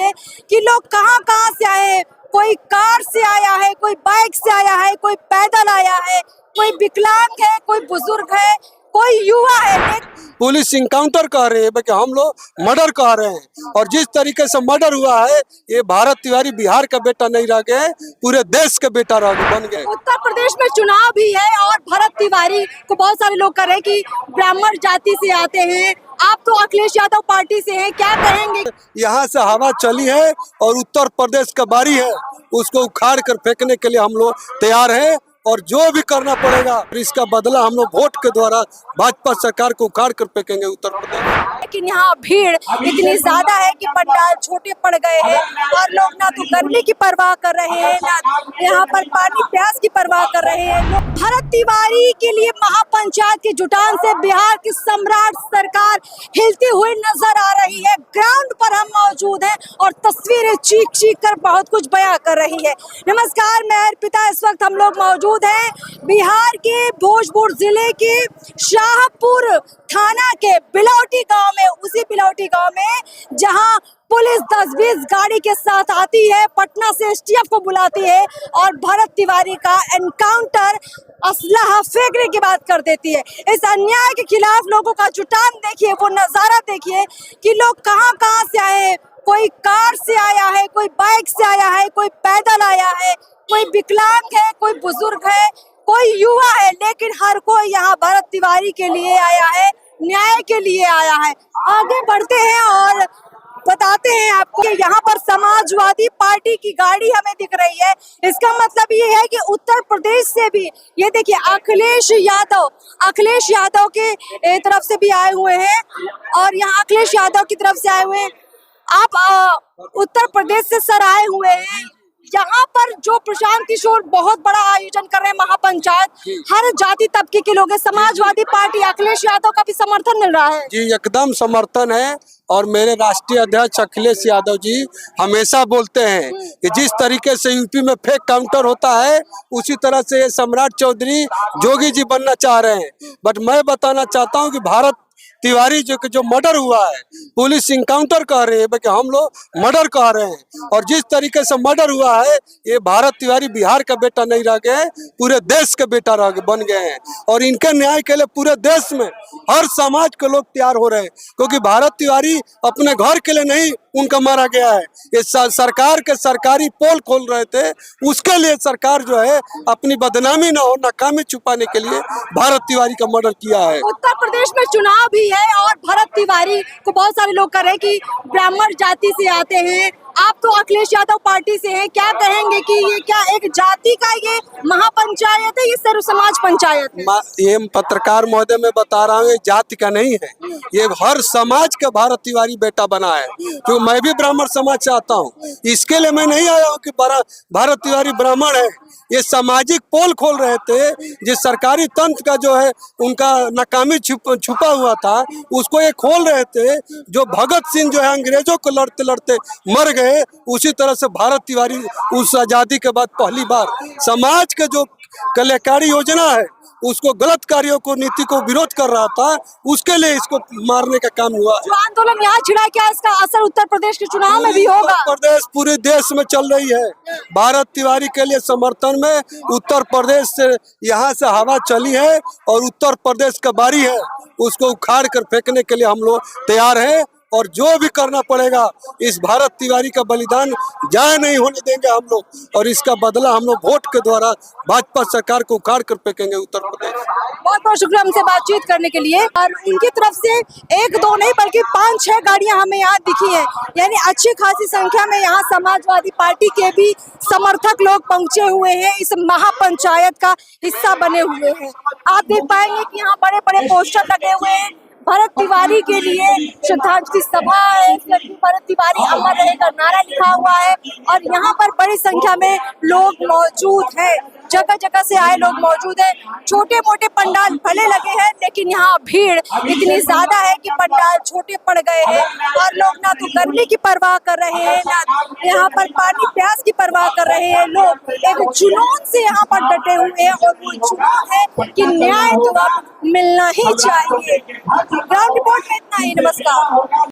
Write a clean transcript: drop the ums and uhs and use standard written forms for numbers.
देखिए कि लोग कहाँ कहाँ से आए हैं। कोई कार से आया है, कोई बाइक से आया है, कोई पैदल आया है, कोई विकलांग है, कोई बुजुर्ग है, कोई युवा है। पुलिस इनकाउंटर कह रही है कि हम लोग मर्डर कह रहे हैं, और जिस तरीके से मर्डर हुआ है ये भारत तिवारी बिहार का बेटा नहीं रह गए, पूरे देश के बेटा बन गए। उत्तर प्रदेश में चुनाव भी है और भरत तिवारी को बहुत सारे लोग कह रहे हैं कि ब्राह्मण जाति से आते हैं। आप तो अखिलेश यादव पार्टी से हैं, क्या कहेंगे? यहाँ से हवा चली है और उत्तर प्रदेश का बारी है, उसको उखाड़ कर फेंकने के लिए हम लोग तैयार हैं, और जो भी करना पड़ेगा इसका बदला हम लोग वोट के द्वारा भाजपा सरकार को उखाड़ कर फेंकेंगे उत्तर प्रदेश। लेकिन यहाँ भीड़ इतनी ज्यादा है कि पंडाल छोटे पड़ गए हैं और लोग ना तो गर्मी की परवाह कर रहे हैं, ना यहाँ पर पानी प्यास की परवाह कर रहे हैं। लोग भरत तिवारी के लिए महापंचायत के जुटान से बिहार की सम्राट सरकार हिलती हुई नजर आ रही है। ग्राउंड पर हम मौजूद हैं और तस्वीरें चीख चीख कर बहुत कुछ बयां कर रही है। नमस्कार, मैं अर्पिता। इस वक्त हम लोग मौजूद हैं बिहार के भोजपुर जिले के शाहपुर थाना के बिलौटी गांव में, उसी बिलौटी गांव में जहां पुलिस 10-20 गाड़ी के साथ आती है, पटना से एसटीएफ को बुलाती है और भरत तिवारी का एनकाउंटर असलहा फेंकने की बात कर देती है। इस अन्याय के खिलाफ लोगों का जुटान देखिए, वो नजारा देखिए कि लोग कहां कहां से आए हैं। कोई कार से आया है, कोई बाइक से आया है, कोई पैदल आया है, कोई विकलांग है, कोई बुजुर्ग है, कोई युवा है, लेकिन हर कोई यहाँ भरत तिवारी के लिए आया है, न्याय के लिए आया है। आगे बढ़ते हैं और बताते हैं आपको कि यहाँ पर समाजवादी पार्टी की गाड़ी हमें दिख रही है। इसका मतलब ये है कि उत्तर प्रदेश से भी, ये देखिए अखिलेश यादव के तरफ से भी आए हुए हैं और यहाँ अखिलेश यादव की तरफ से आए हुए हैं। आप उत्तर प्रदेश से सर आए हुए हैं। यहाँ पर जो प्रशांत किशोर बहुत बड़ा आयोजन कर रहे हैं महापंचायत, हर जाति तबके के लोग हैं। समाजवादी पार्टी अखिलेश यादव का भी समर्थन मिल रहा है जी, एकदम समर्थन है। और मेरे राष्ट्रीय अध्यक्ष अखिलेश यादव जी हमेशा बोलते हैं कि जिस तरीके से यूपी में फेक काउंटर होता है उसी तरह से ये सम्राट चौधरी जोगी जी बनना चाह रहे हैं। बट मैं बताना चाहता हूँ कि भारत तिवारी जो मर्डर हुआ है, पुलिस इनकाउंटर कह रही है कि हम लोग मर्डर कह रहे हैं, और जिस तरीके से मर्डर हुआ है ये भारत तिवारी बिहार का बेटा नहीं रह गए, पूरे देश के बेटा बन गए हैं। और इनके न्याय के लिए पूरे देश में हर समाज के लोग तैयार हो रहे हैं, क्योंकि भारत तिवारी अपने घर के लिए नहीं उनका मारा गया है। ये सरकार के सरकारी पोल खोल रहे थे, उसके लिए सरकार जो है अपनी बदनामी ना हो, नाकामी छुपाने के लिए भारत तिवारी का मर्डर किया है। उत्तर प्रदेश में चुनाव भी है और भरत तिवारी को बहुत सारे लोग कह रहे हैं कि ब्राह्मण जाति से आते हैं। आप तो अखिलेश यादव पार्टी से हैं, क्या कहेंगे कि ये क्या एक जाति का ये महापंचायत है, ये सर्व समाज पंचायत है? ये पत्रकार महोदय मैं बता रहा हूँ, ये जाति का नहीं है, ये हर समाज का भारत तिवारी बेटा बना है। तो मैं भी ब्राह्मण समाज से आता हूँ, इसके लिए मैं नहीं आया हूँ कि भारत तिवारी ब्राह्मण है। ये सामाजिक पोल खोल रहे थे, जिस सरकारी तंत्र का जो है उनका नाकामी छुपा हुआ था, उसको ये खोल रहे थे। जो भगत सिंह जो है अंग्रेजों को लड़ते लड़ते मर गए, उसी तरह से भारत तिवारी उस आजादी के बाद पहली बार समाज के जो कल्याणकारी योजना है उसको, गलत कार्यों को, नीति को विरोध कर रहा था, उसके लिए इसको मारने का काम हुआ। जो आंदोलन यहाँ छिड़ा, क्या इसका असर उत्तर प्रदेश के चुनाव में भी होगा? उत्तर प्रदेश पूरे देश में चल रही है। भारत तिवारी के लिए समर्थन में उत्तर प्रदेश से यहाँ से हवा चली है और उत्तर प्रदेश का बारी है, उसको उखाड़ कर फेंकने के लिए हम लोग तैयार हैं, और जो भी करना पड़ेगा इस भारत तिवारी का बलिदान जाया नहीं होने देंगे हम लोग, और इसका बदला हम लोग वोट के द्वारा भाजपा सरकार को उखाड़ कर फेंकेंगे उत्तर प्रदेश। बहुत बहुत शुक्रिया हमसे बातचीत करने के लिए। और इनकी तरफ से एक दो नहीं बल्कि 5-6 गाड़ियां हमें यहाँ दिखी हैं, यानी अच्छी खासी संख्या में यहाँ समाजवादी पार्टी के भी समर्थक लोग पहुंचे हुए हैं, इस महापंचायत का हिस्सा बने हुए हैं। आप देख पाएंगे कि यहाँ बड़े बड़े पोस्टर लगे हुए हैं, भरत तिवारी के लिए श्रद्धांजलि सभा है, भरत तिवारी अमर रहेगा नारा लिखा हुआ है और यहाँ पर बड़ी संख्या में लोग मौजूद हैं। जगह जगह से आए लोग मौजूद हैं। छोटे मोटे पंडाल भले लगे हैं, लेकिन यहाँ भीड़ इतनी ज्यादा है कि पंडाल छोटे पड़ गए हैं और लोग ना तो गर्मी की परवाह कर रहे हैं, ना यहाँ पर पानी प्यास की परवाह कर रहे हैं। लोग एक जुनून से यहाँ पर डटे हुए हैं और वो जुनून है कि न्याय तो अब मिलना ही चाहिए। ग्राउंड रिपोर्ट में इतना ही। नमस्कार।